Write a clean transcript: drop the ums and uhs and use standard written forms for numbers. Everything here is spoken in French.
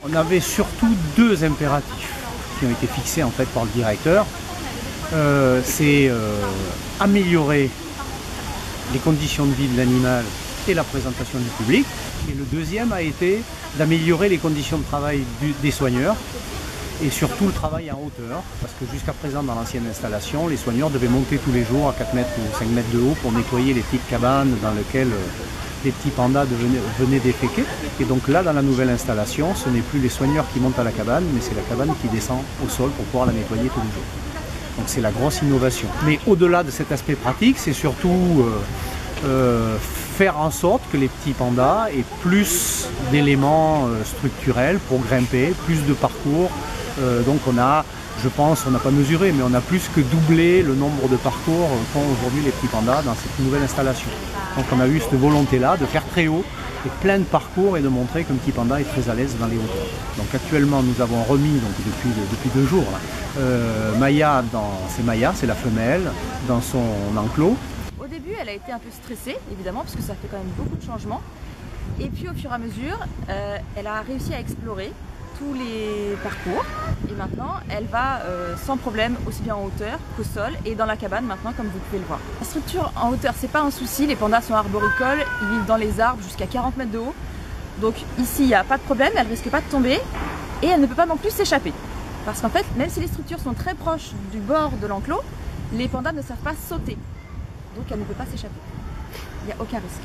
On avait surtout deux impératifs qui ont été fixés en fait par le directeur. C'est améliorer les conditions de vie de l'animal et la présentation du public. Et le deuxième a été d'améliorer les conditions de travail des soigneurs et surtout le travail en hauteur, parce que jusqu'à présent dans l'ancienne installation, les soigneurs devaient monter tous les jours à 4 mètres ou 5 mètres de haut pour nettoyer les petites cabanes dans lesquelles les petits pandas venaient déféquer. Et donc là, dans la nouvelle installation, ce n'est plus les soigneurs qui montent à la cabane, mais c'est la cabane qui descend au sol pour pouvoir la nettoyer tous les jours. Donc c'est la grosse innovation. Mais au-delà de cet aspect pratique, c'est surtout faire en sorte que les petits pandas aient plus d'éléments structurels pour grimper, plus de parcours. Donc on a, je pense, on n'a pas mesuré, mais on a plus que doublé le nombre de parcours qu'ont aujourd'hui les petits pandas dans cette nouvelle installation. Donc on a eu cette volonté-là de faire très haut et plein de parcours et de montrer qu'un petit panda est très à l'aise dans les hauteurs. Donc actuellement nous avons remis, donc depuis 2 jours, Maya, c'est la femelle, dans son enclos. Au début, elle a été un peu stressée, évidemment, parce que ça fait quand même beaucoup de changements. Et puis au fur et à mesure, elle a réussi à explorer tous les parcours. Et maintenant, elle va sans problème aussi bien en hauteur qu'au sol et dans la cabane maintenant, comme vous pouvez le voir. La structure en hauteur, c'est pas un souci. Les pandas sont arboricoles, ils vivent dans les arbres jusqu'à 40 mètres de haut. Donc ici, il n'y a pas de problème, elle risque pas de tomber et elle ne peut pas non plus s'échapper. Parce qu'en fait, même si les structures sont très proches du bord de l'enclos, les pandas ne savent pas sauter. Donc elle ne peut pas s'échapper. Il n'y a aucun risque.